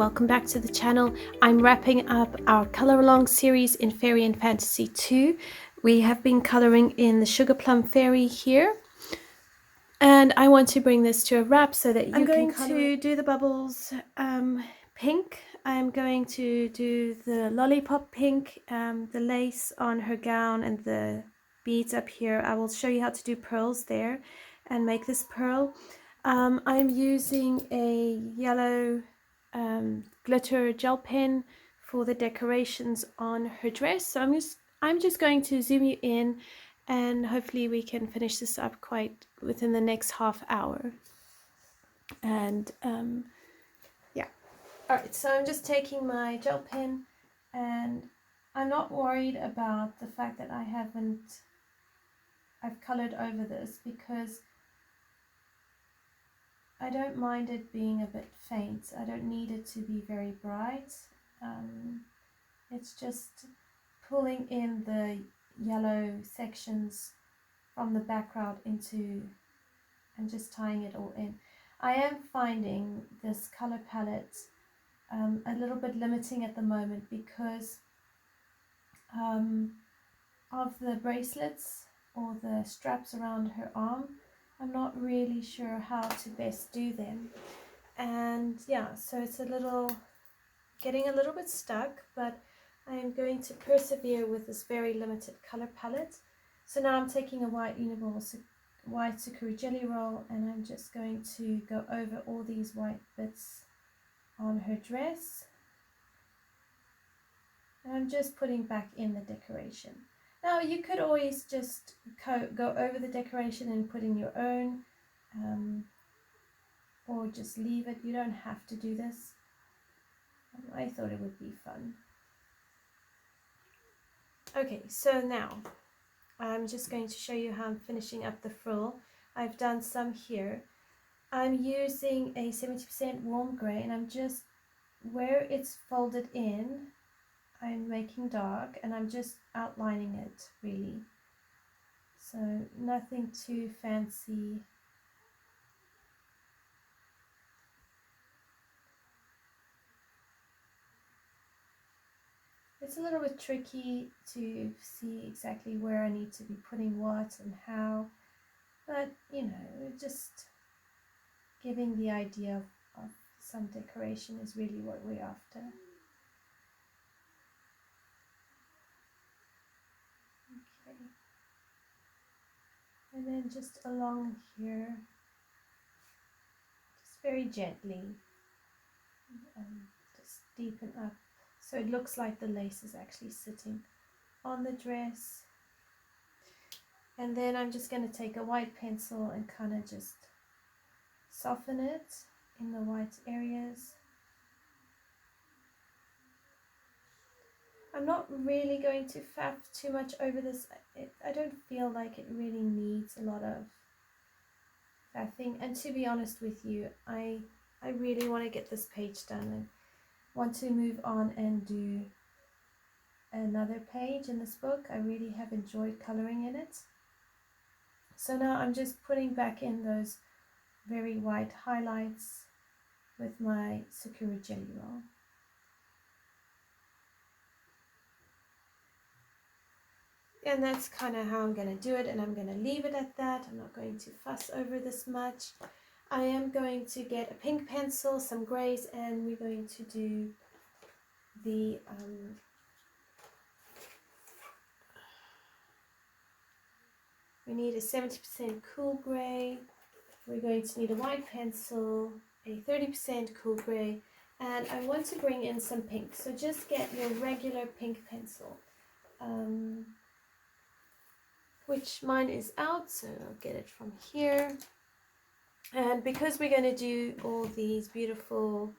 welcome back to the channel. I'm wrapping up our color along series in Fairy and Fantasy 2. We have been coloring in the Sugar Plum Fairy here, and I want to bring this to a wrap so that I'm going to do the bubbles pink. I'm going to do the lollipop pink, the lace on her gown and the beads up here. I will show you how to do pearls there and make this pearl. I'm using a yellow glitter gel pen for the decorations on her dress. So I'm just going to zoom you in, and hopefully we can finish this up quite within the next half hour. And yeah, all right, so I'm just taking my gel pen, and I'm not worried about the fact that I've colored over this, because I don't mind it being a bit faint. I don't need it to be very bright. It's just pulling in the yellow sections from the background into and just tying it all in. I am finding this color palette a little bit limiting at the moment because of the bracelets or the straps around her arm. I'm not really sure how to best do them, and yeah, so it's getting a little bit stuck, but I am going to persevere with this very limited color palette. So now I'm taking a white white Sakura jelly roll, and I'm just going to go over all these white bits on her dress, and I'm just putting back in the decoration. Now you could always just go over the decoration and put in your own, or just leave it. You don't have to do this. I thought it would be fun. Okay, so now I'm just going to show you how I'm finishing up the frill. I've done some here. I'm using a 70% warm grey, and I'm just, where it's folded in, I'm making dark, and I'm just outlining it really. So nothing too fancy. It's a little bit tricky to see exactly where I need to be putting what and how, but you know, just giving the idea of some decoration is really what we're after. Okay, and then just along here, just very gently, just deepen up so it looks like the lace is actually sitting on the dress. And then I'm just going to take a white pencil and kind of just soften it in the white areas. I'm not really going to faff too much over this. I don't feel like it really needs a lot of faffing, and to be honest with you, I really want to get this page done and want to move on and do another page in this book. I really have enjoyed coloring in it. So now I'm just putting back in those very white highlights with my Sakura jelly roll. And that's kind of how I'm going to do it, and I'm going to leave it at that. I'm not going to fuss over this much. I am going to get a pink pencil, some grays, and we're going to do the we need a 70% cool gray. We're going to need a white pencil, a 30% cool gray, and I want to bring in some pink. So just get your regular pink pencil, which mine is out, so I'll get it from here. And because we're going to do all these beautiful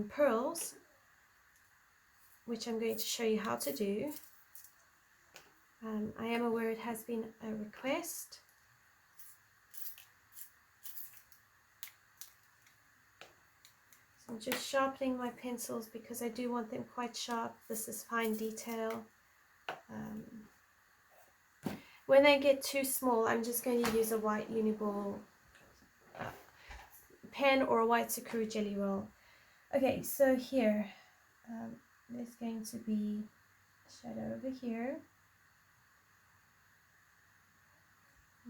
pearls, which I'm going to show you how to do, I am aware it has been a request. So I'm just sharpening my pencils because I do want them quite sharp. This is fine detail. When they get too small, I'm just going to use a white Uniball pen or a white Sakura jelly roll. Okay, so here there's going to be a shadow over here.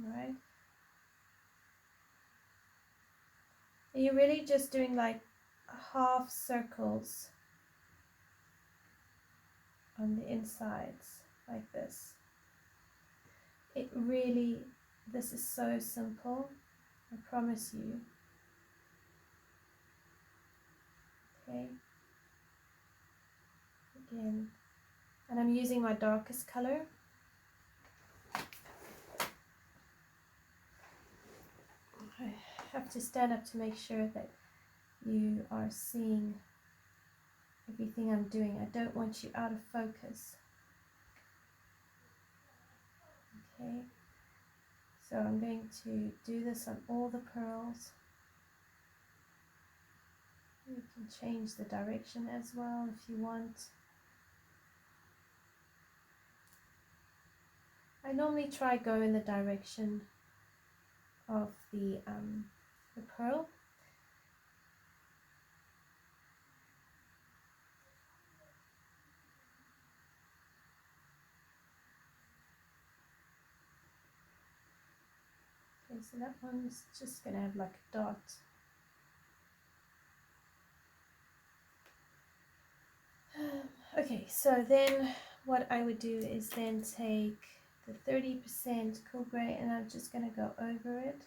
Right. And you're really just doing like half circles on the insides like this. It really, this is so simple, I promise you. Okay, again, and I'm using my darkest color. I have to stand up to make sure that you are seeing everything I'm doing. I don't want you out of focus. Okay, so I'm going to do this on all the pearls. You can change the direction as well if you want. I normally try go in the direction of the pearl. Okay, so that one's just gonna have like a dot. Okay, so then what I would do is then take the 30% cool gray and I'm just gonna go over it.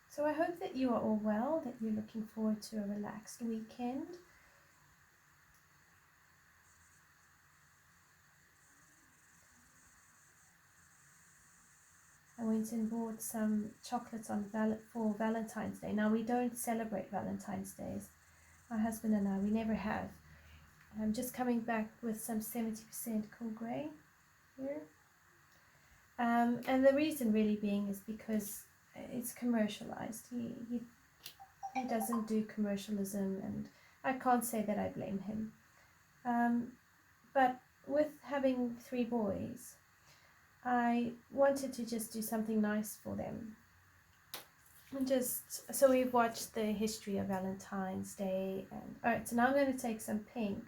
So I hope that you are all well, that you're looking forward to a relaxed weekend. I went and bought some chocolates for Valentine's Day. Now we don't celebrate Valentine's Days. My husband and I, we never have. I'm just coming back with some 70% cool gray here. And the reason really being is because it's commercialized. He doesn't do commercialism, and I can't say that I blame him. But with having 3 boys, I wanted to just do something nice for them. And so we've watched the history of Valentine's Day, and alright, so now I'm going to take some pink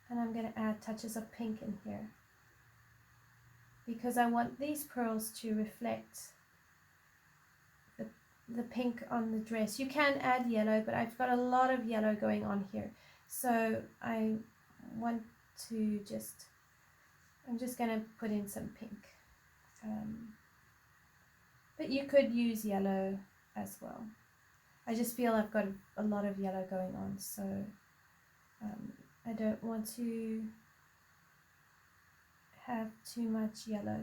and I'm going to add touches of pink in here because I want these pearls to reflect the pink on the dress. You can add yellow, but I've got a lot of yellow going on here, so I want to I'm just going to put in some pink, but you could use yellow as well. I just feel I've got a lot of yellow going on, so I don't want to have too much yellow.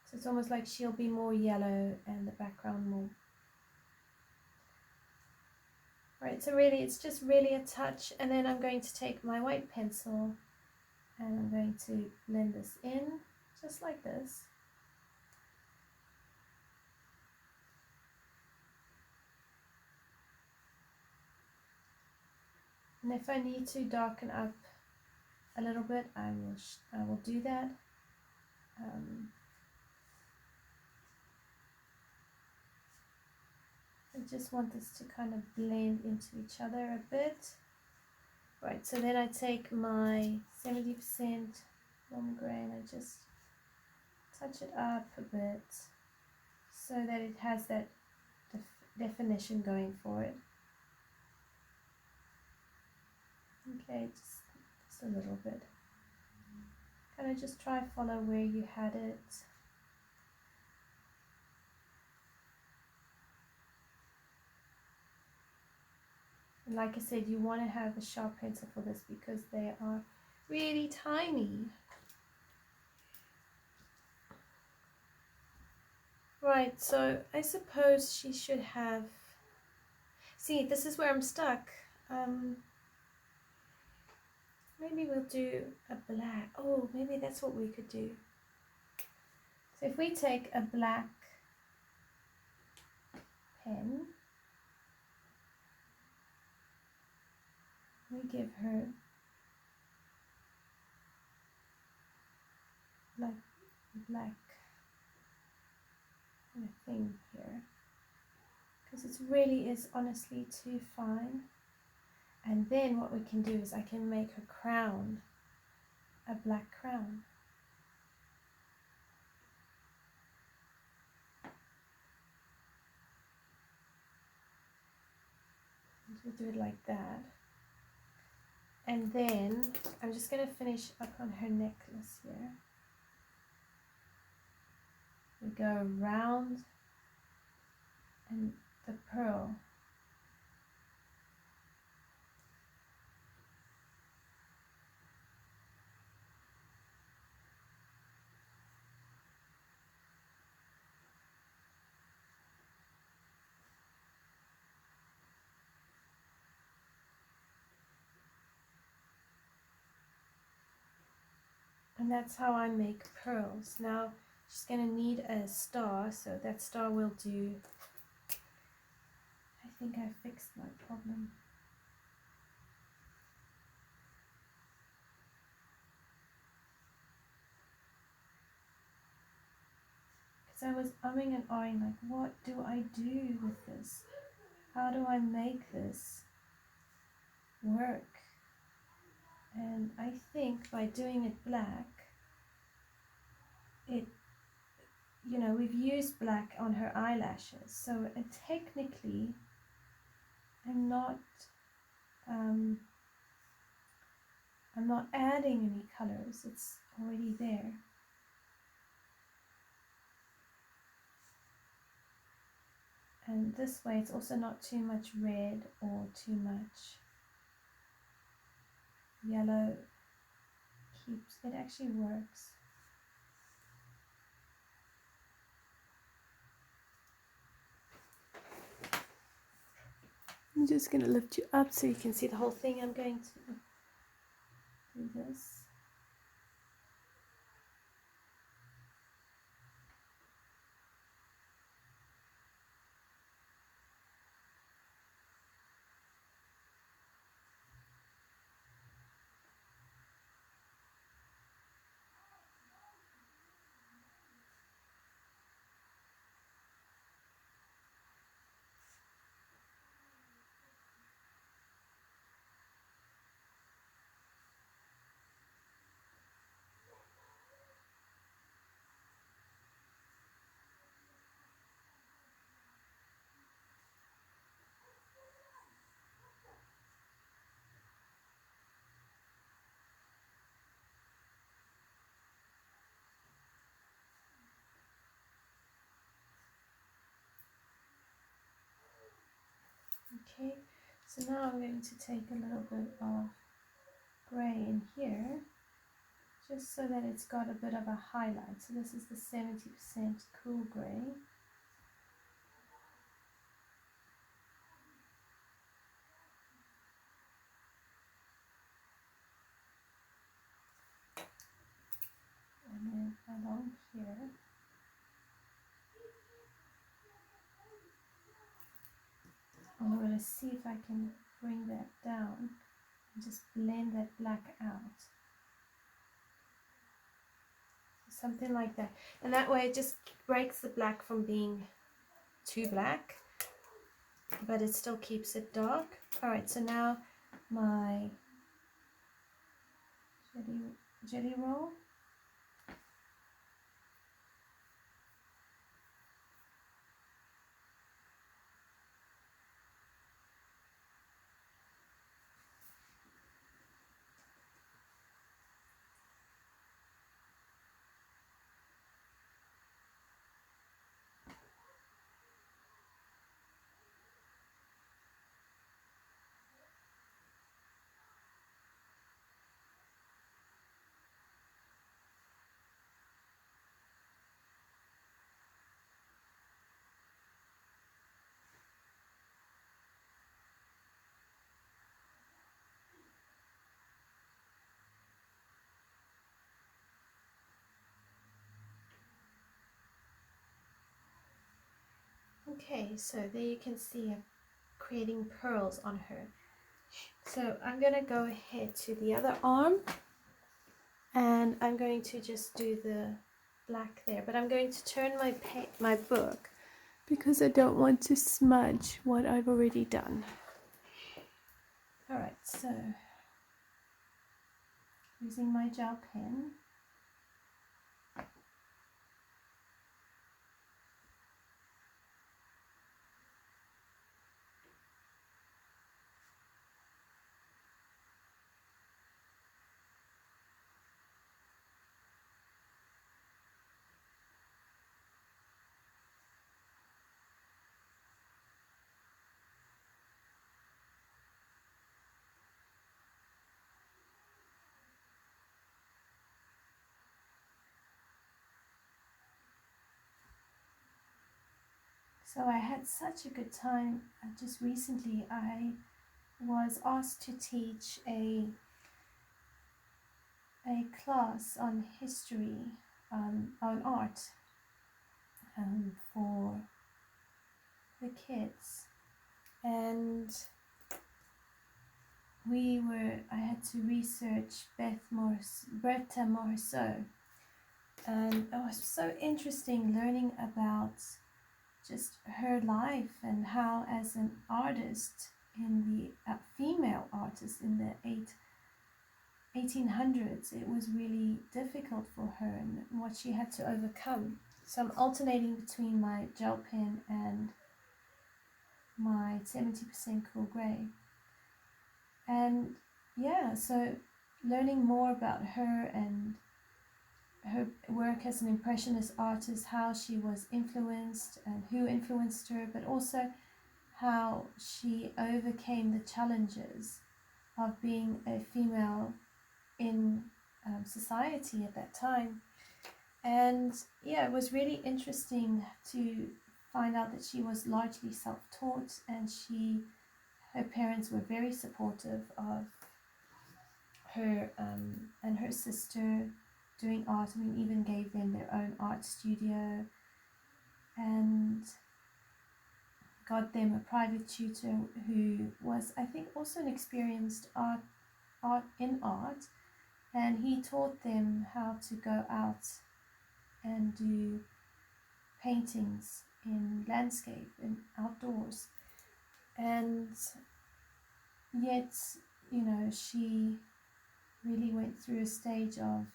So it's almost like she'll be more yellow and the background more. Right, so really it's just really a touch, and then I'm going to take my white pencil and I'm going to blend this in just like this. And if I need to darken up a little bit, I will do that. I just want this to kind of blend into each other a bit. Right, so then I take my 70% Plum gray and I just touch it up a bit so that it has that definition going for it. Okay, just a little bit. Kind of just try follow where you had it. And like I said, you want to have a sharp pencil for this because they are really tiny. Right, so I suppose she should have, see, this is where I'm stuck. Maybe we'll do a black. Oh, maybe that's what we could do. So if we take a black pen, we give her like black kind of thing here, because it really is honestly too fine. And then what we can do is I can make her crown a black crown. So do it like that. And then I'm just going to finish up on her necklace here. We go around and the pearl. And that's how I make pearls. Now she's going to need a star, so that star will do. I think I fixed my problem. Because I was umming and ahhing, like, what do I do with this? How do I make this work? And I think by doing it black, it, you know, we've used black on her eyelashes, so technically I'm not adding any colors, it's already there. And this way it's also not too much red or too much yellow. It actually works. I'm just going to lift you up so you can see the whole thing. I'm going to do this. Okay, so now I'm going to take a little bit of grey in here, just so that it's got a bit of a highlight. So this is the 70% cool grey. And then along here, I'm going to see if I can bring that down and just blend that black out. Something like that. And that way it just breaks the black from being too black, but it still keeps it dark. Alright, so now my jelly roll. Okay, so there you can see I'm creating pearls on her. So I'm going to go ahead to the other arm, and I'm going to just do the black there, but I'm going to turn my book because I don't want to smudge what I've already done. Alright, so using my gel pen, so I had such a good time. Just recently I was asked to teach a class on history, on art, for the kids, and I had to research Bertha Morisot, and it was so interesting learning about just her life and how, as an artist, in the female artist in the 1800s, it was really difficult for her and what she had to overcome. So I'm alternating between my gel pen and my 70% cool gray. And yeah, so learning more about her and her work as an impressionist artist, how she was influenced and who influenced her, but also how she overcame the challenges of being a female in society at that time. And yeah, it was really interesting to find out that she was largely self-taught, and her parents were very supportive of her and her sister doing art. I mean, even gave them their own art studio and got them a private tutor who was, I think, also an experienced art, and he taught them how to go out and do paintings in landscape and outdoors. And yet, you know, she really went through a stage of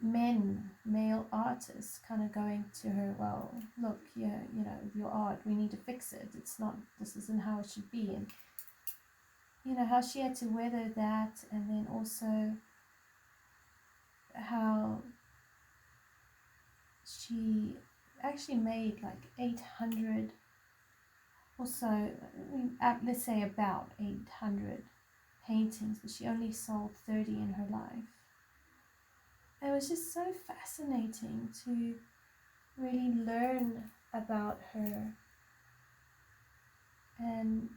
male artists kind of going to her, well, look, yeah, you know, your art, we need to fix it. This isn't how it should be. And, you know, how she had to weather that, and then also how she actually made like 800 or so, let's say about 800 paintings, but she only sold 30 in her life. It was just so fascinating to really learn about her. And,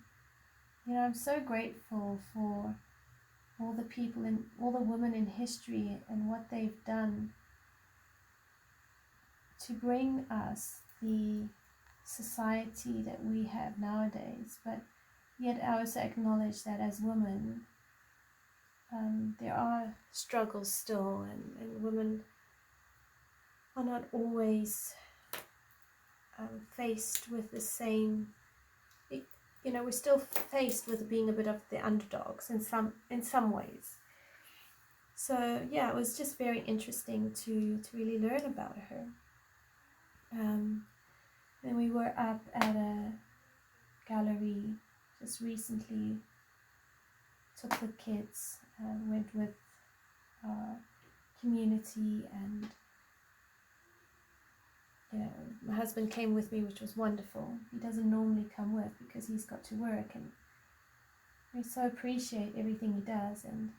you know, I'm so grateful for all the people and all the women in history and what they've done to bring us the society that we have nowadays. But yet I also acknowledge that as women, there are struggles still, and women are not always faced with the same, you know, we're still faced with being a bit of the underdogs in some ways. So yeah, it was just very interesting to really learn about her. Then we were up at a gallery just recently, took the kids, went with our community, and my husband came with me, which was wonderful. He doesn't normally come with because he's got to work, and we so appreciate everything he does, and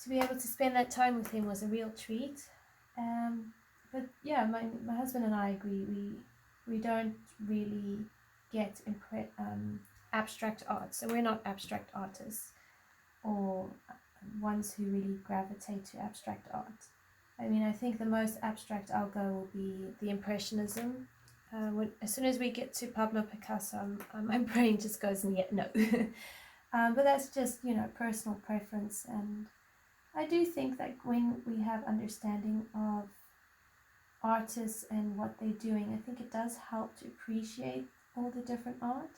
to be able to spend that time with him was a real treat. But yeah, my husband and I agree, we don't really get abstract art, so we're not abstract artists or ones who really gravitate to abstract art. I mean, I think the most abstract I'll go will be the Impressionism. As soon as we get to Pablo Picasso, my brain just goes, yeah, no. But that's just, you know, personal preference. And I do think that when we have understanding of artists and what they're doing, I think it does help to appreciate all the different art.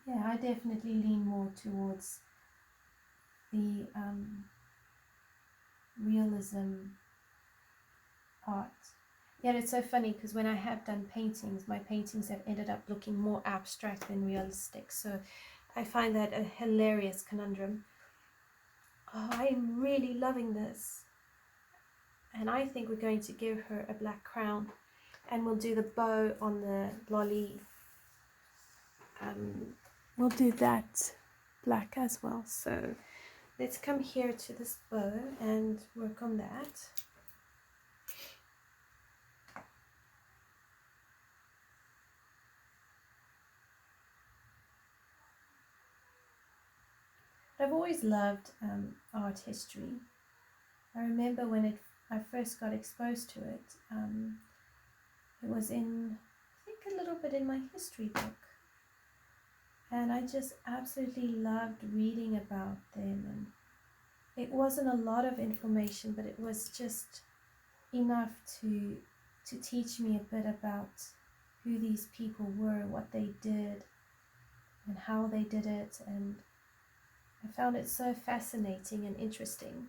Yeah, I definitely lean more towards the realism art. Yet it's so funny because when I have done paintings, my paintings have ended up looking more abstract than realistic. So I find that a hilarious conundrum. Oh, I'm really loving this. And I think we're going to give her a black crown, and we'll do the bow on the lolly. We'll do that black as well. So let's come here to this bow and work on that. I've always loved art history. I remember when I first got exposed to it, it was in, I think, a little bit in my history book. And I just absolutely loved reading about them. And it wasn't a lot of information, but it was just enough to teach me a bit about who these people were, what they did, and how they did it. And I found it so fascinating and interesting.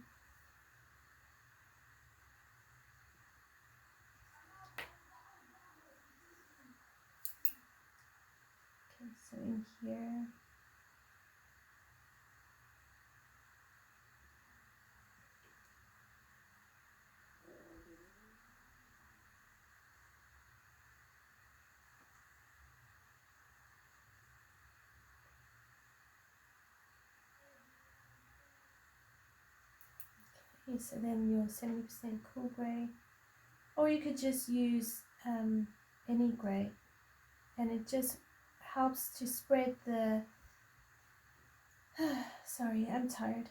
Okay, so in here, okay, so then your 70% cool gray, or you could just use any gray, and it just helps to spread the sorry, I'm tired.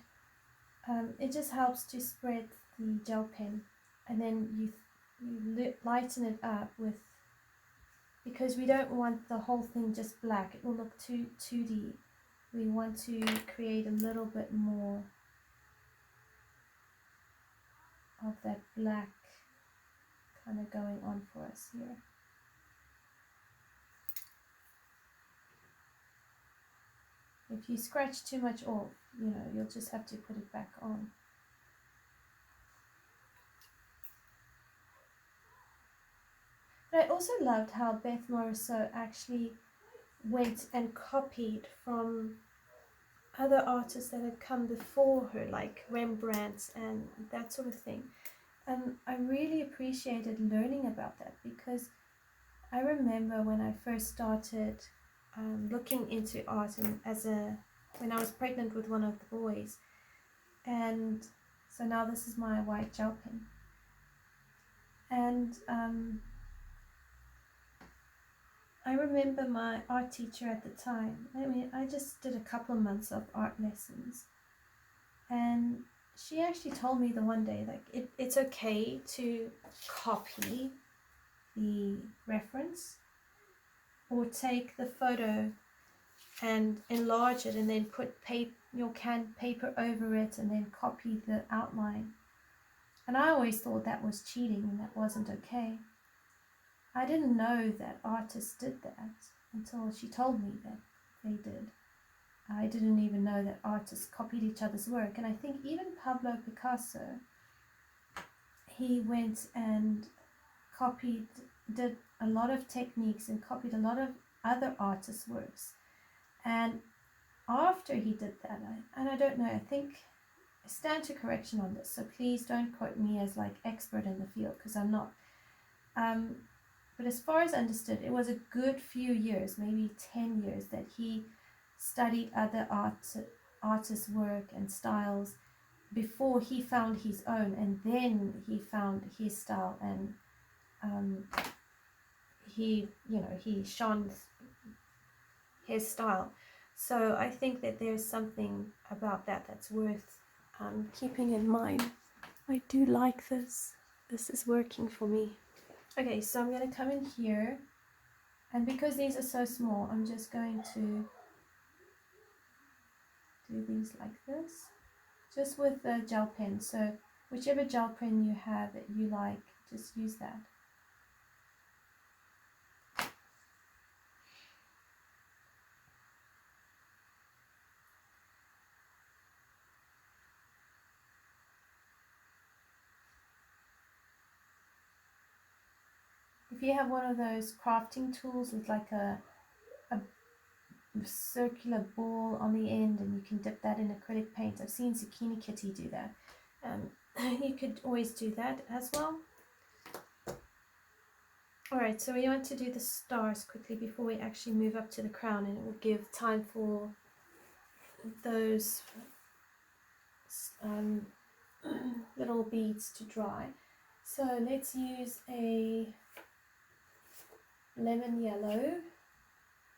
It just helps to spread the gel pen, and then you lighten it up with, because we don't want the whole thing just black. It will look too 2D. We want to create a little bit more of that black kind of going on for us here. If you scratch too much off, you know, you'll just have to put it back on. But I also loved how Beth Morisot actually went and copied from other artists that had come before her, like Rembrandt and that sort of thing. And I really appreciated learning about that, because I remember when I first started looking into art, and when I was pregnant with one of the boys, and so now this is my white gel pen, and I remember my art teacher at the time. I mean, I just did a couple of months of art lessons, and she actually told me the one day, like, it's okay to copy the reference, or take the photo and enlarge it and then put your canned paper over it and then copy the outline. And I always thought that was cheating and that wasn't okay. I didn't know that artists did that until she told me that they did. I didn't even know that artists copied each other's work. And I think even Pablo Picasso, he went and did a lot of techniques and copied a lot of other artists' works. And after he did that, I don't know, I think, I stand to correction on this, so please don't quote me as like expert in the field, because I'm not. But as far as I understood, it was a good few years, maybe 10 years, that he studied other artists' work and styles before he found his own, and then he found his style, and he shone his style. So I think that there's something about that that's worth keeping in mind. I do like this. This is working for me. Okay, so I'm going to come in here And because these are so small, I'm just going to do these like this, just with the gel pen. So whichever gel pen you have that you like, just use that. If you have one of those crafting tools with like a circular ball on the end and you can dip that in acrylic paint, I've seen Zucchini Kitty do that. You could always do that as well. Alright, so we want to do the stars quickly before we actually move up to the crown, and it will give time for those little beads to dry. So let's use a lemon yellow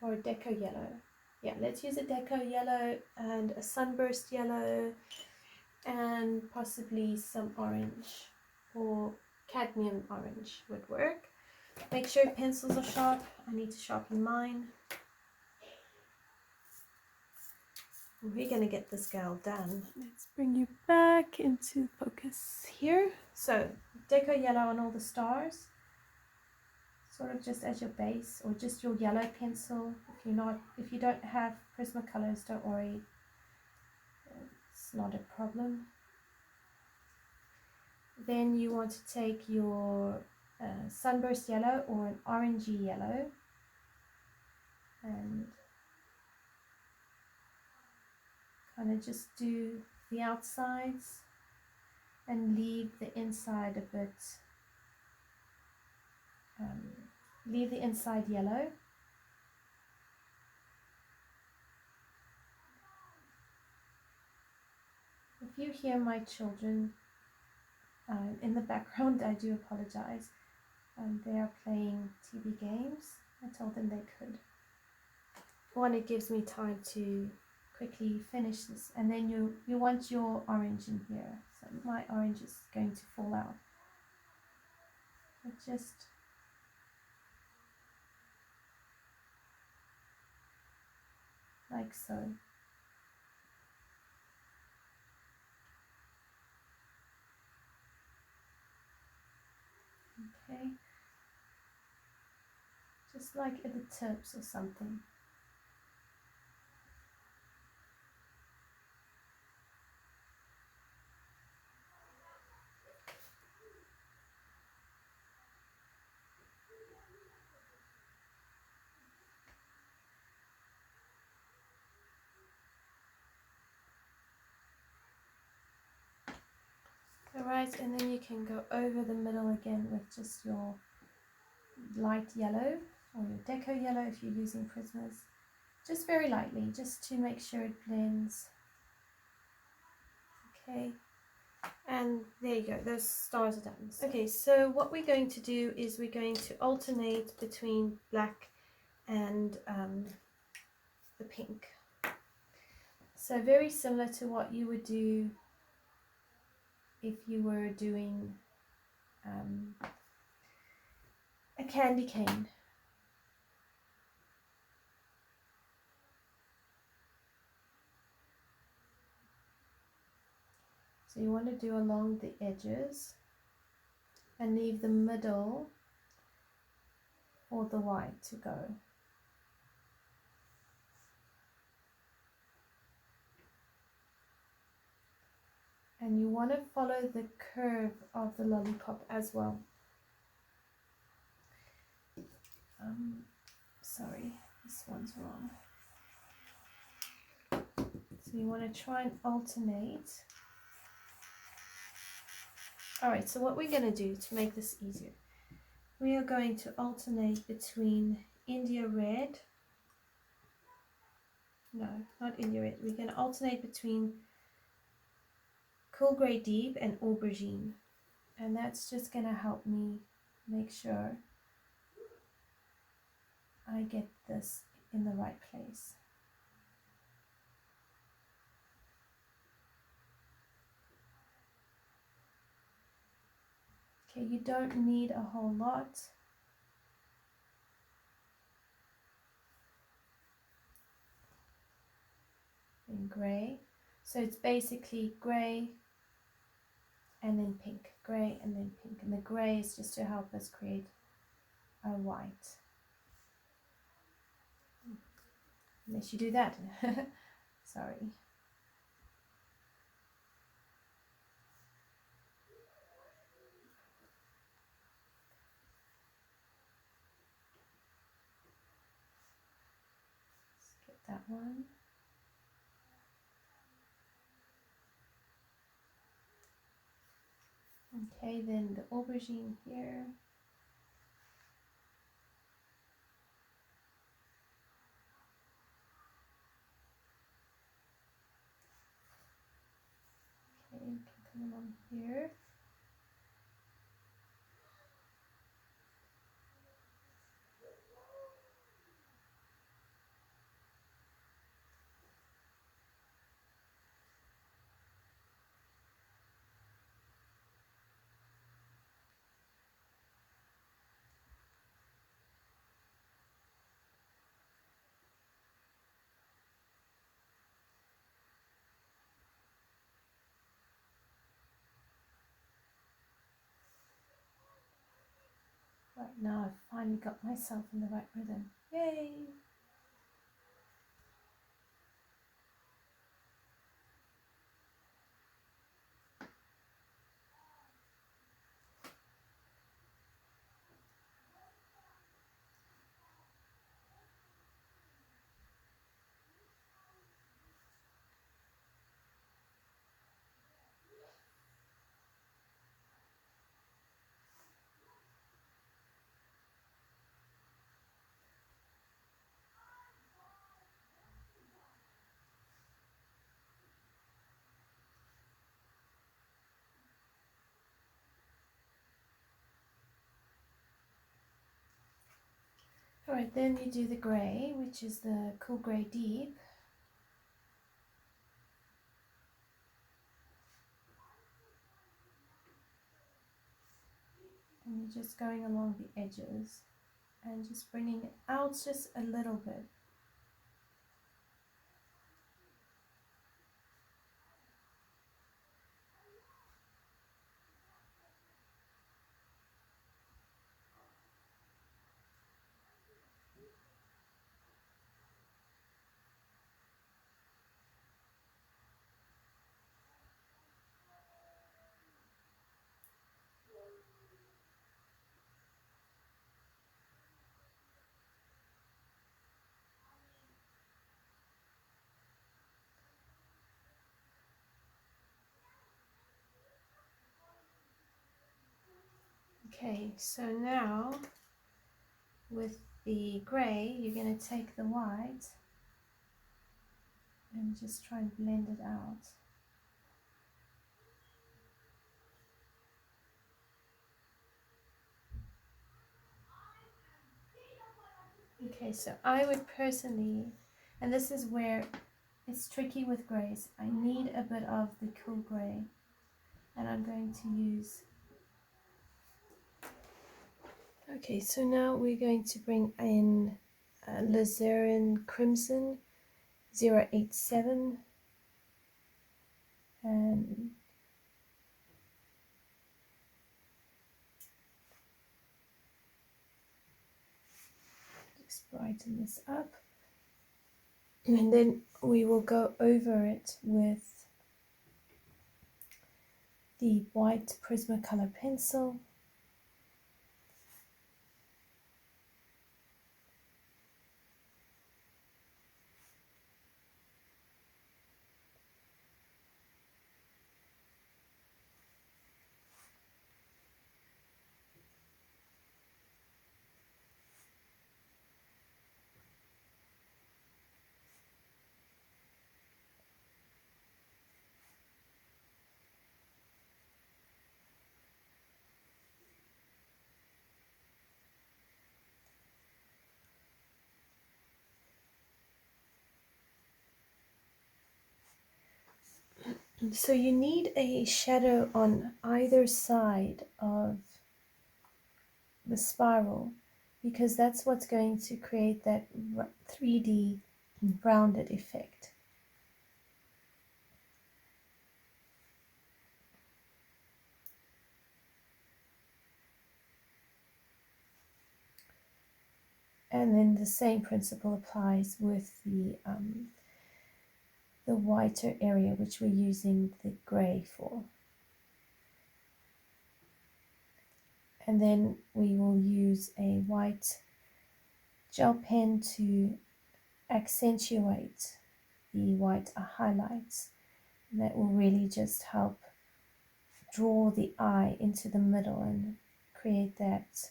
or a deco yellow. Yeah, let's use a deco yellow and a sunburst yellow and possibly some orange, or cadmium orange would work. Make sure your pencils are sharp. I need to sharpen mine. We're gonna get this gal done. Let's bring you back into focus here. So deco yellow on all the stars, sort of just as your base, or just your yellow pencil. If you don't have Prismacolors, don't worry, it's not a problem. Then you want to take your sunburst yellow or an orangey yellow and kind of just do the outsides and leave the inside a bit, leave the inside yellow. If you hear my children in the background, I do apologize. They are playing TV games. I told them they could. One, it gives me time to quickly finish this, and then you want your orange in here. So my orange is going to fall out. But just like so. Okay. Just like at the tips or something. Alright, and then you can go over the middle again with just your light yellow or your deco yellow if you're using Prismas. Just very lightly, just to make sure it blends. Okay, and there you go, those stars are done. Okay, so what we're going to do is we're going to alternate between black and the pink. So very similar to what you would do if you were doing a candy cane. So you want to do along the edges and leave the middle for the white to go. And you want to follow the curve of the lollipop as well. Sorry, this one's wrong. So you want to try and alternate. Alright, so what we're going to do to make this easier, we are going to alternate between India Red. No, not India Red. We're going to alternate between Cool Grey Deep and Aubergine. And that's just going to help me make sure I get this in the right place. Okay, you don't need a whole lot. then grey. So it's basically grey and then pink, grey and then pink. And the grey is just to help us create a white. Unless you do that. Sorry. Let's get that one. Okay, then the aubergine here. Okay, you can come along here. Right, now I've finally got myself in the right rhythm. Yay! Alright, then you do the grey, which is the cool grey deep. And you're just going along the edges and just bringing it out just a little bit. Okay, so now with the grey, you're going to take the white and just try and blend it out. Okay, so I would personally, and this is where it's tricky with greys, I need a bit of the cool grey, and I'm going to use. Okay, so now we're going to bring in Alizarin Crimson 087 and just brighten this up, and then we will go over it with the white Prismacolor pencil. So you need a shadow on either side of the spiral, because that's what's going to create that 3D rounded effect. And then the same principle applies with the whiter area, which we're using the grey for. And then we will use a white gel pen to accentuate the white highlights. And that will really just help draw the eye into the middle and create that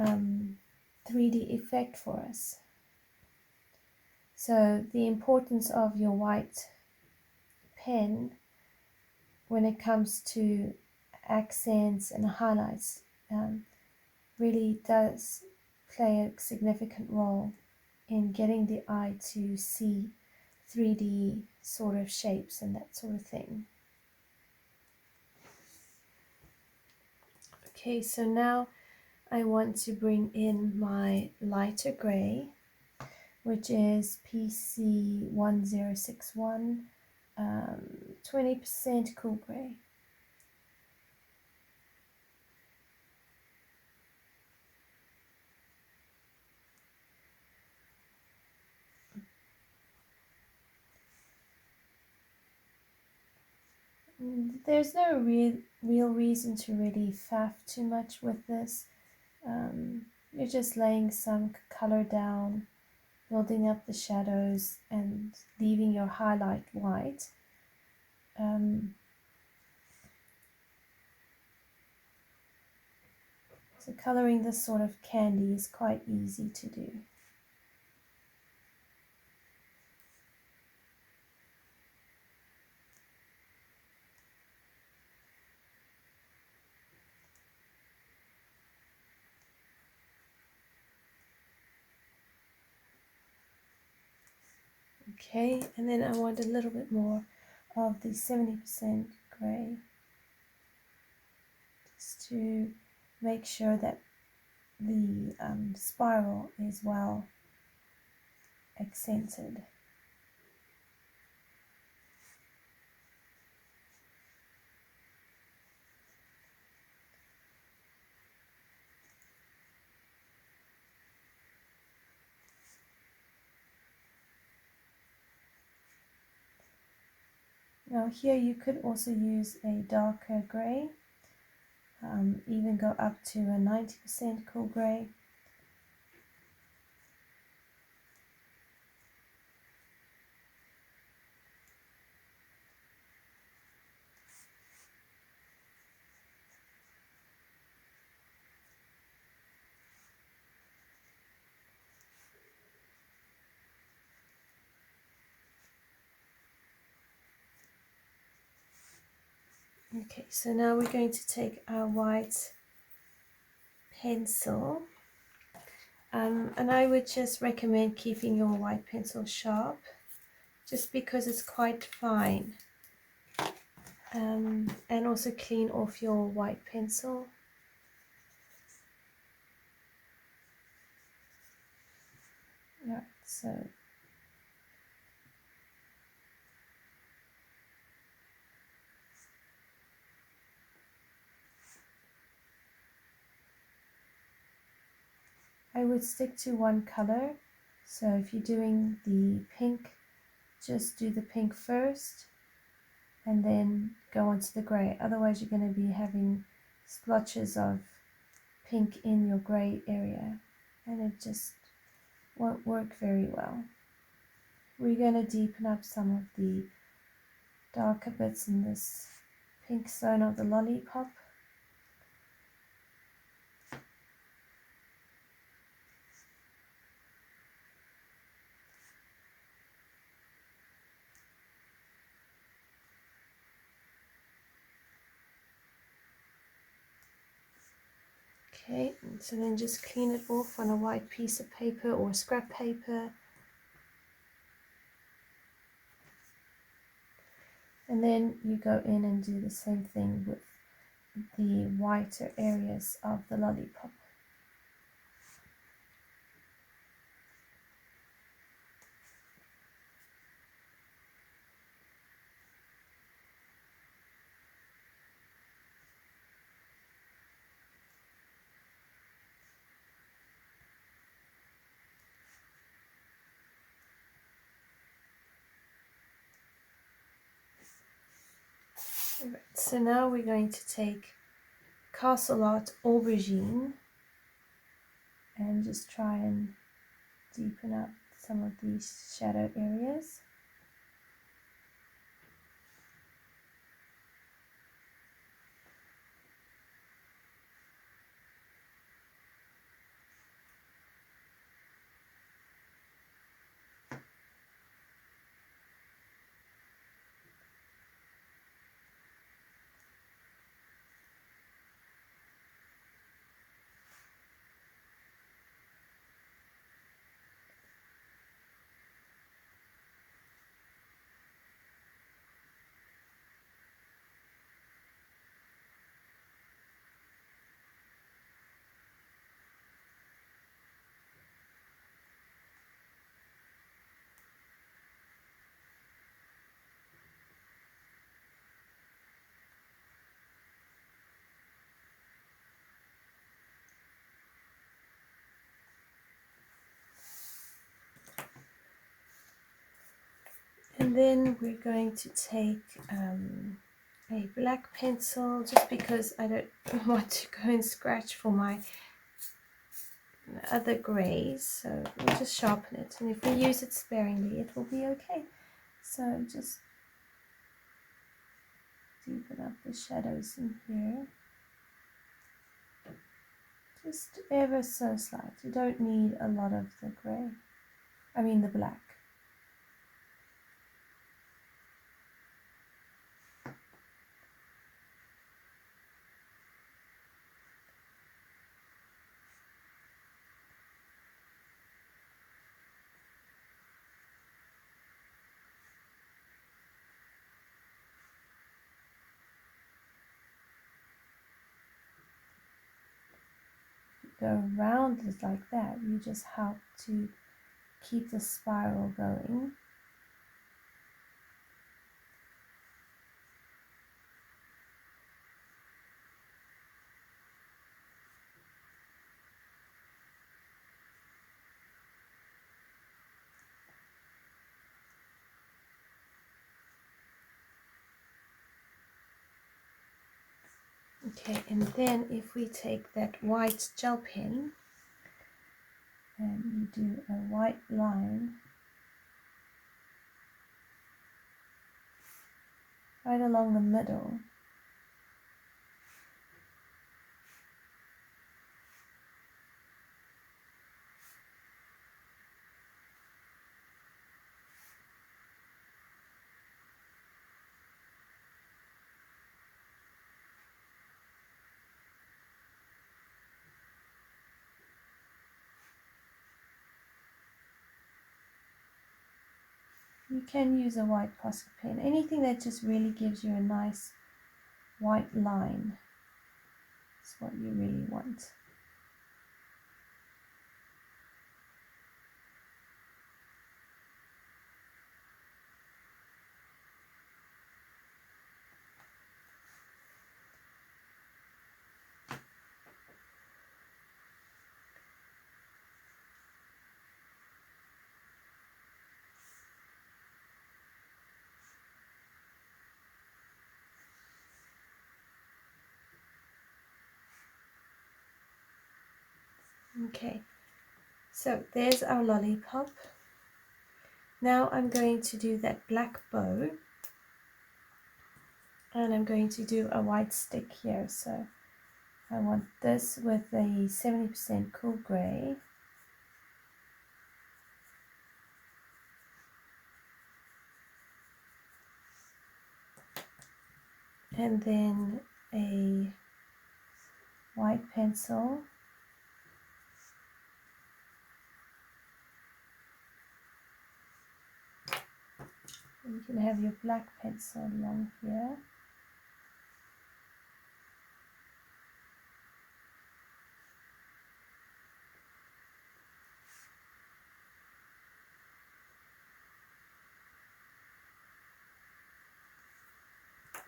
3D effect for us. So the importance of your white pen when it comes to accents and highlights really does play a significant role in getting the eye to see 3D sort of shapes and that sort of thing. Okay, so now I want to bring in my lighter gray, which is PC1061, 20% cool gray. There's no real reason to really faff too much with this. You're just laying some color down, building up the shadows and leaving your highlight white. So coloring this sort of candy is quite easy to do. Okay, and then I want a little bit more of the 70% gray, just to make sure that the spiral is well accented. Now here you could also use a darker grey, even go up to a 90% cool grey. Okay, so now we're going to take our white pencil, and I would just recommend keeping your white pencil sharp, just because it's quite fine, and also clean off your white pencil. Right, so I would stick to one color. So if you're doing the pink, just do the pink first and then go on to the grey. Otherwise you're going to be having splotches of pink in your grey area and it just won't work very well. We're going to deepen up some of the darker bits in this pink zone of the lollipop. Okay, so then just clean it off on a white piece of paper or scrap paper. And then you go in and do the same thing with the whiter areas of the lollipop. Right, so now we're going to take Castle Art Aubergine and just try and deepen up some of these shadow areas. And then we're going to take a black pencil, just because I don't want to go and scratch for my other greys, so we'll just sharpen it, and if we use it sparingly it will be okay. So just deepen up the shadows in here, just ever so slight. You don't need a lot of the grey, I mean the black. Go around it like that, you just help to keep the spiral going. Okay, and then if we take that white gel pen and you do a white line right along the middle, you can use a white Posca pen, anything that just really gives you a nice white line. That's what you really want. Okay, so there's our lollipop. Now I'm going to do that black bow, and I'm going to do a white stick here. So I want this with a 70% cool grey. And then a white pencil. You can have your black pencil along here.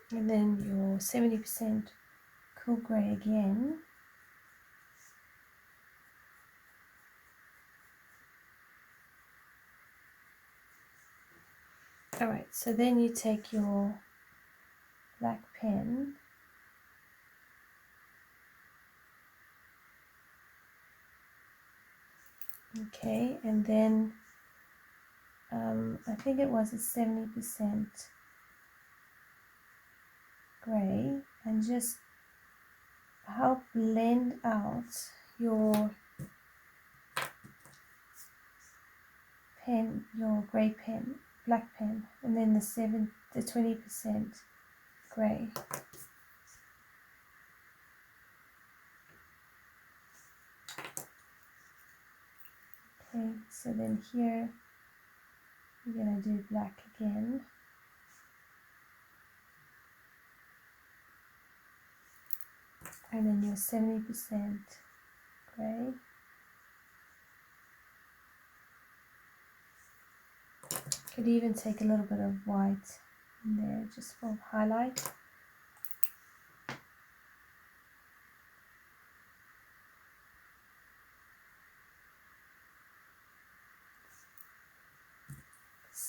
And then your 70% cool grey again. Alright, so then you take your black pen. Okay, and then I think it was a 70% gray, and just help blend out your pen, your gray pen, black pen, and then the 20% gray. Okay, so then here we're going to do black again. And then your 70% gray. Could even take a little bit of white in there just for highlight.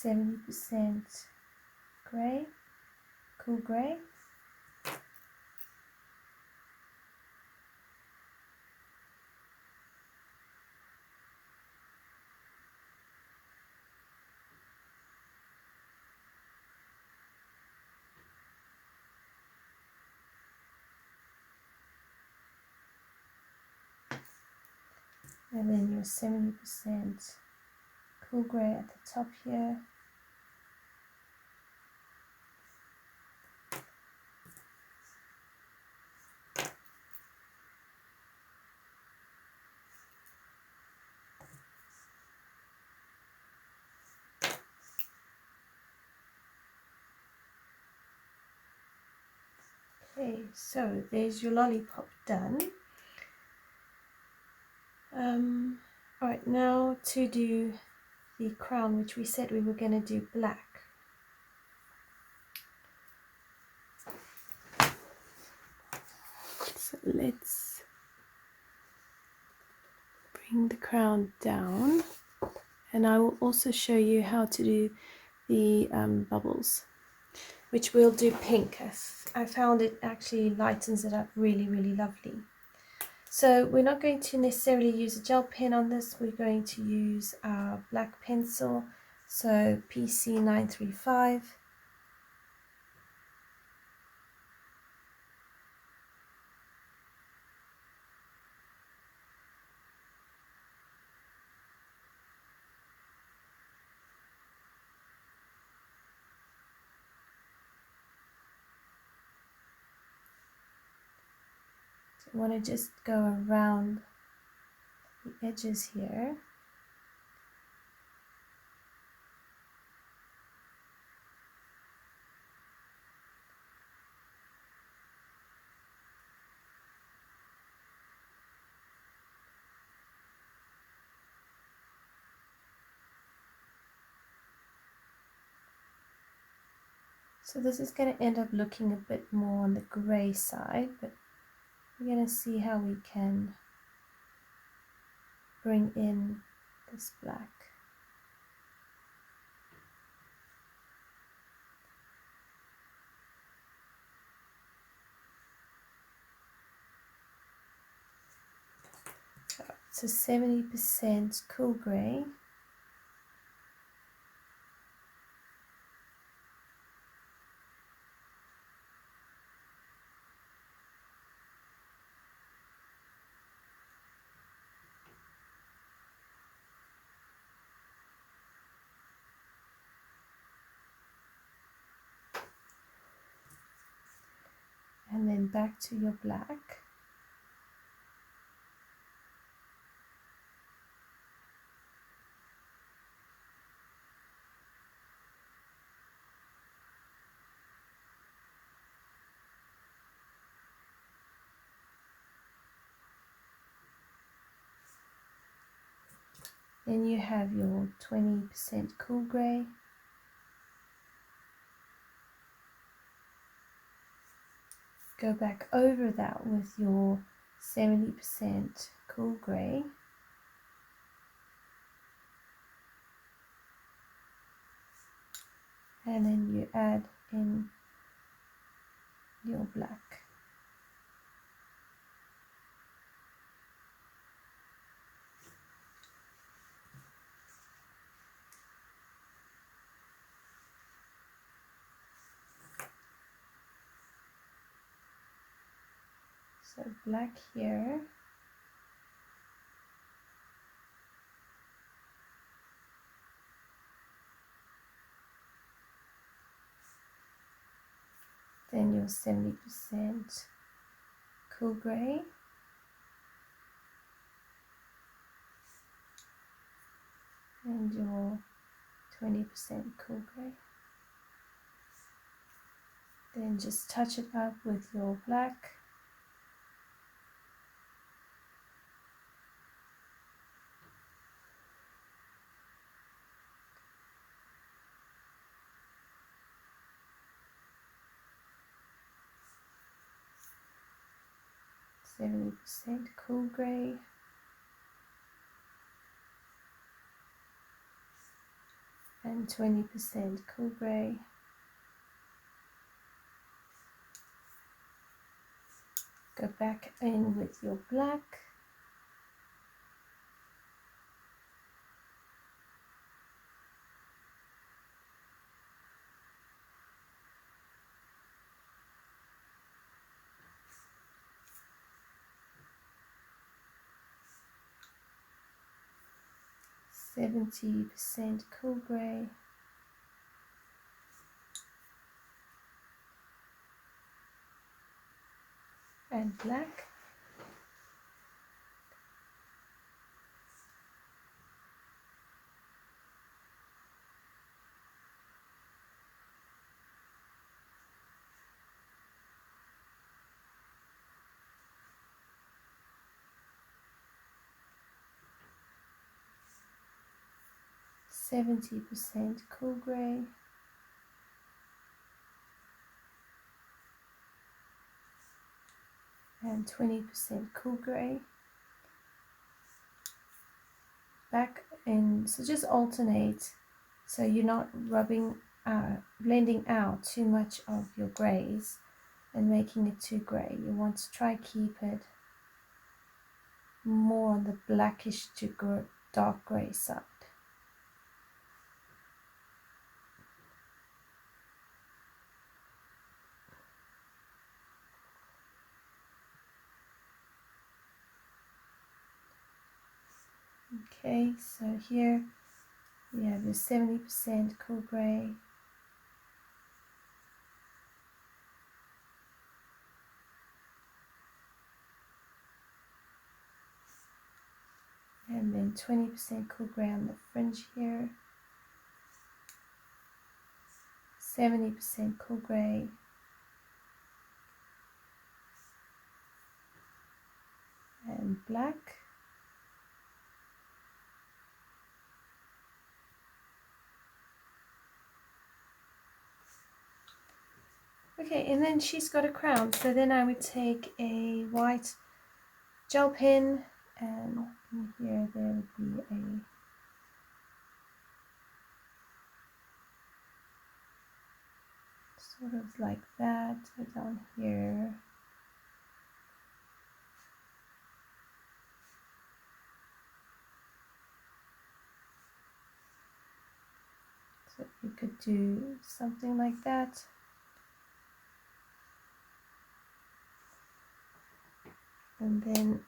%70 gray, cool gray. And then your 70% cool grey at the top here. Okay, so there's your lollipop done. Alright, now to do the crown, which we said we were going to do black. So let's bring the crown down, and I will also show you how to do the bubbles, which we'll do pink. I found it actually lightens it up really, really lovely. So we're not going to necessarily use a gel pen on this, we're going to use our black pencil, so PC935. I want to just go around the edges here. So this is going to end up looking a bit more on the grey side, but we're going to see how we can bring in this black. So 70% cool grey. And then back to your black. Then you have your 20% cool grey. Go back over that with your 70% cool grey. And then you add in your black. So black here. Then your 70% cool grey. And your 20% cool grey. Then just touch it up with your black. %70 cool grey. And 20% cool grey. Go back in with your black. %70 cool grey. And black. %70 cool grey. And 20% cool grey. Back in, so just alternate so you're not blending out too much of your greys and making it too grey. You want to try keep it more on the blackish to dark grey side. Okay, so here we have your 70% cool grey. And then 20% cool grey on the fringe here. 70% cool grey. And black. Okay, and then she's got a crown, so then I would take a white gel pen, and in here there would be a sort of like that down here. So you could do something like that. And then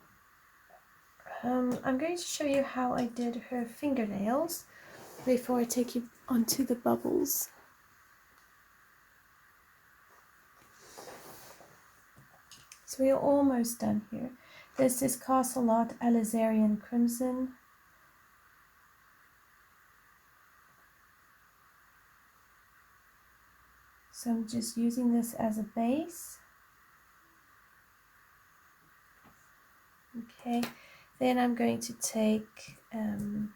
I'm going to show you how I did her fingernails before I take you onto the bubbles. So we're almost done here. This is Castle Art Alizarin Crimson. So I'm just using this as a base. Okay, then I'm going to take an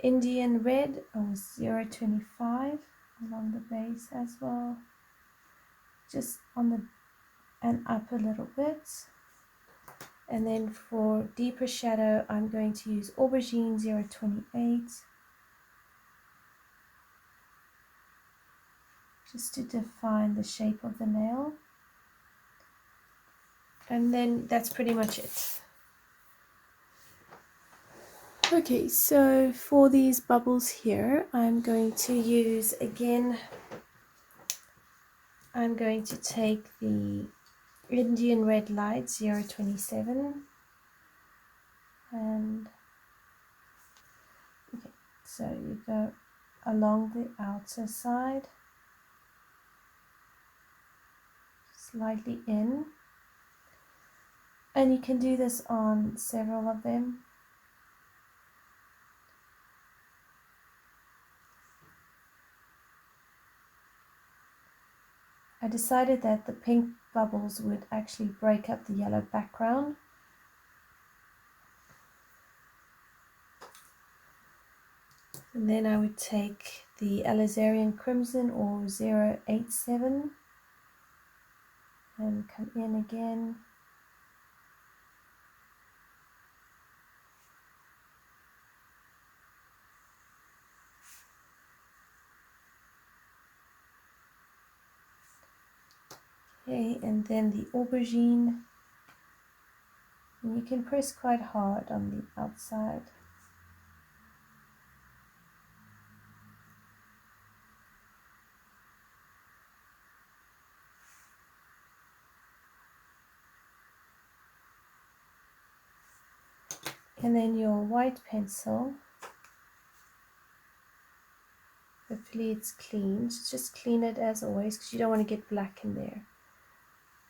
Indian Red of 0.25 along the base as well, just on the and up a little bit. And then for deeper shadow, I'm going to use Aubergine 0.28. just to define the shape of the nail. And then that's pretty much it. Okay, so for these bubbles here, I'm going to use, again, I'm going to take the Indina Red Light 027 and okay, so you go along the outer side, slightly in, and you can do this on several of them. I decided that the pink bubbles would actually break up the yellow background. And then I would take the Alizarin Crimson or 087 and come in again. Okay, and then the Aubergine. And you can press quite hard on the outside. And then your white pencil, hopefully it's clean, just clean it as always because you don't want to get black in there.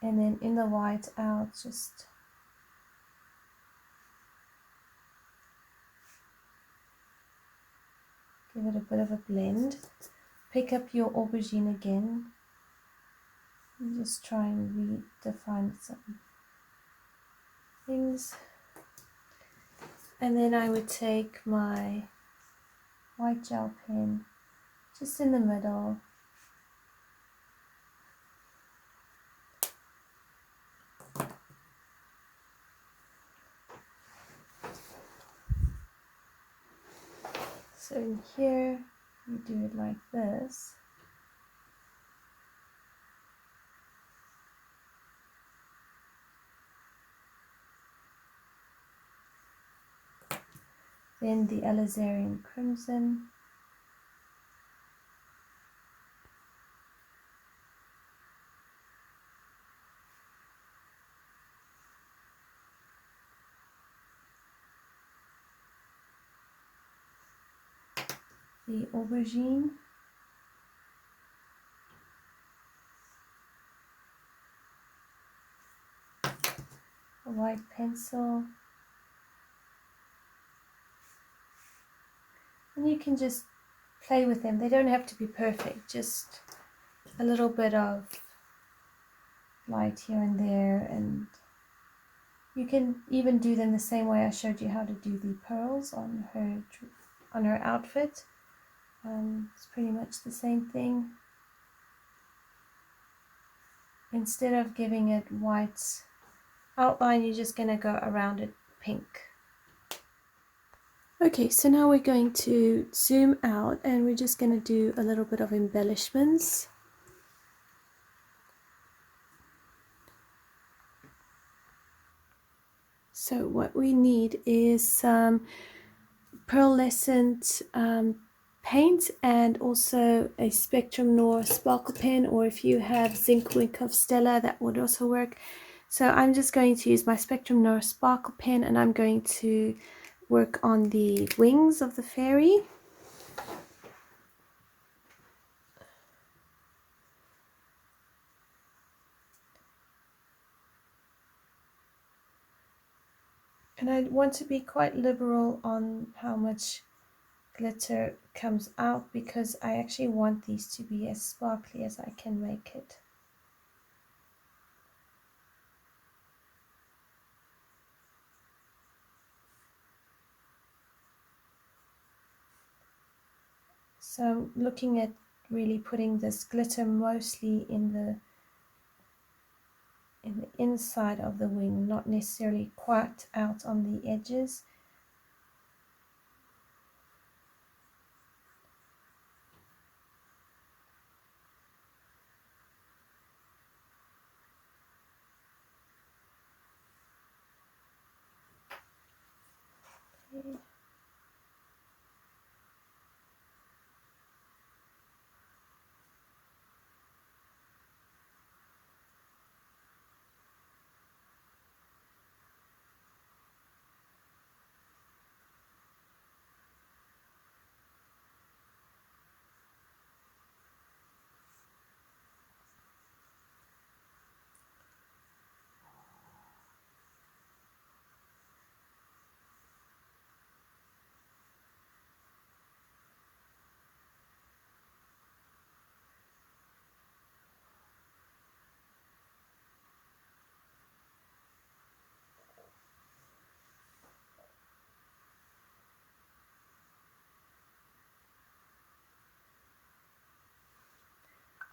And then in the white out, just give it a bit of a blend. Pick up your aubergine again and just try and redefine some things. And then I would take my white gel pen just in the middle. So in here, you do it like this. Then the Alizarin Crimson. The aubergine. A white pencil. And you can just play with them. They don't have to be perfect, just a little bit of light here and there, and you can even do them the same way I showed you how to do the pearls on her outfit. It's pretty much the same thing. Instead of giving it white outline, you're just going to go around it pink. Okay, so now we're going to zoom out and we're just going to do a little bit of embellishments. So what we need is some pearlescent paint and also a Spectrum Noir sparkle pen, or if you have Zinc Wink of Stella, that would also work. So I'm just going to use my Spectrum Noir sparkle pen and I'm going to work on the wings of the fairy. And I want to be quite liberal on how much glitter comes out because I actually want these to be as sparkly as I can make it. So I'm looking at really putting this glitter mostly in the inside of the wing, not necessarily quite out on the edges.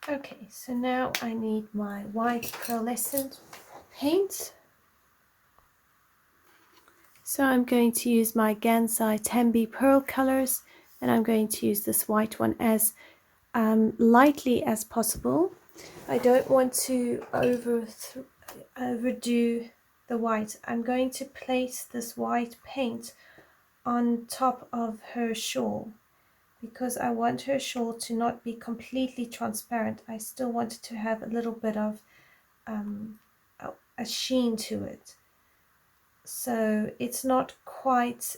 Okay, so now I need my white pearlescent paint. So I'm going to use my Gambai Tambi pearl colors, and I'm going to use this white one as lightly as possible. I don't want to overdo the white. I'm going to place this white paint on top of her shawl because I want her shawl to not be completely transparent. I still want it to have a little bit of a sheen to it. So it's not quite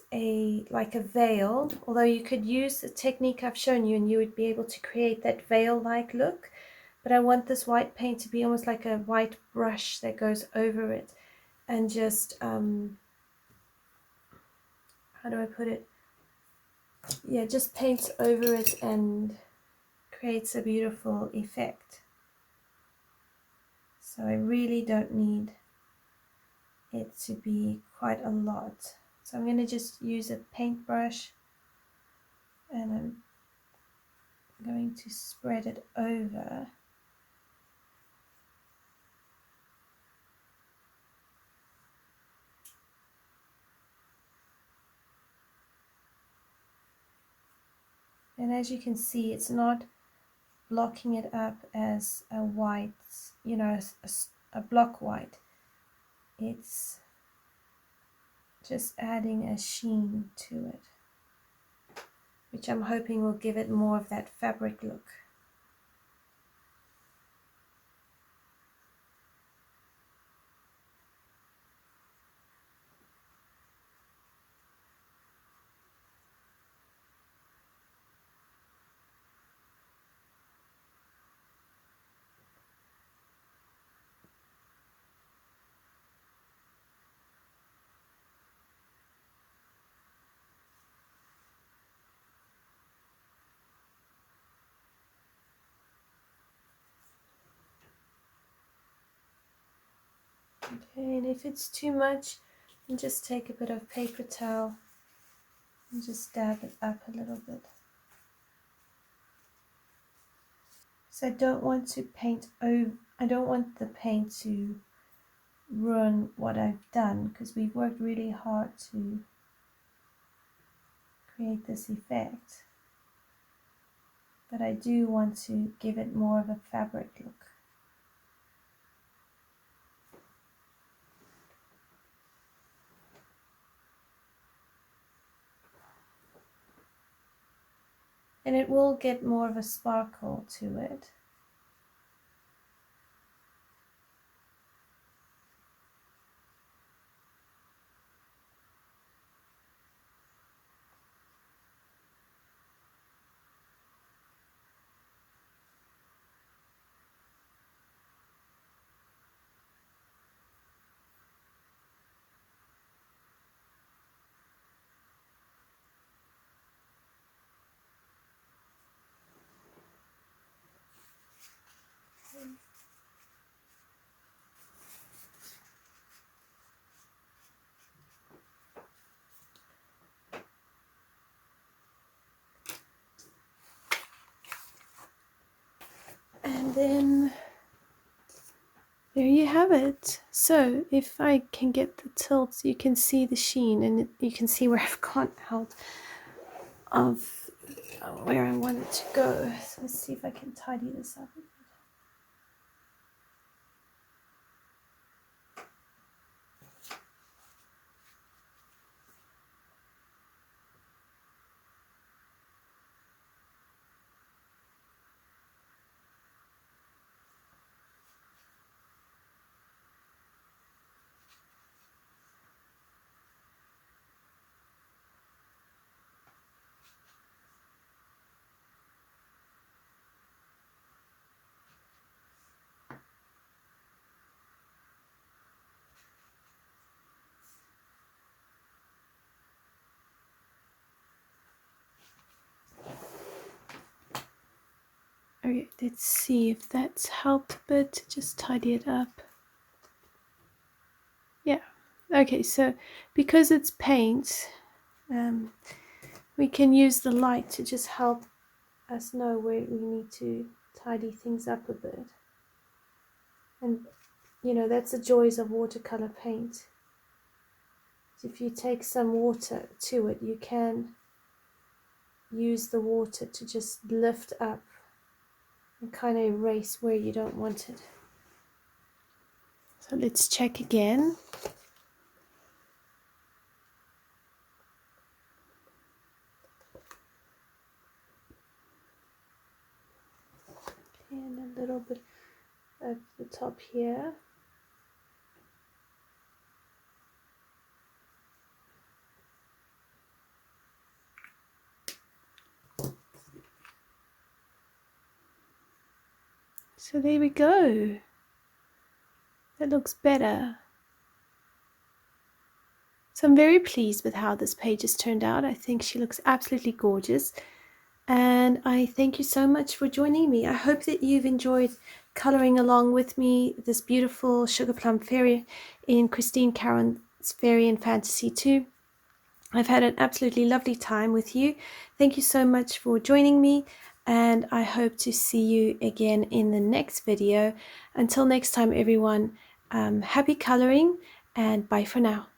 like a veil, although you could use the technique I've shown you and you would be able to create that veil-like look. But I want this white paint to be almost like a white brush that goes over it and just, how do I put it? Yeah, just paints over it and creates a beautiful effect. So I really don't need it to be quite a lot. So I'm going to just use a paintbrush and I'm going to spread it over. And as you can see, it's not blocking it up as a white, you know, a block white. It's just adding a sheen to it, which I'm hoping will give it more of that fabric look. Okay, and if it's too much, then just take a bit of paper towel and just dab it up a little bit. So I don't want to paint over, I don't want the paint to ruin what I've done because we've worked really hard to create this effect. But I do want to give it more of a fabric look. And it will get more of a sparkle to it. And then there you have it. So if I can get the tilt, you can see the sheen and you can see where I've gone out of where I want it to go. So let's see if I can tidy this up. Okay, let's see if that's helped a bit. Just tidy it up. Yeah. Okay, so because it's paint, we can use the light to just help us know where we need to tidy things up a bit. And you know, that's the joys of watercolor paint. If you take some water to it, you can use the water to just lift up and kind of erase where you don't want it. So let's check again. And a little bit at the top here. So there we go. That looks better. So I'm very pleased with how this page has turned out. I think she looks absolutely gorgeous. And I thank you so much for joining me. I hope that you've enjoyed coloring along with me this beautiful Sugar Plum Fairy in Christine Caron's Fairy and Fantasy 2. I've had an absolutely lovely time with you. Thank you so much for joining me, and I hope to see you again in the next video. Until next time, everyone, happy coloring, and bye for now.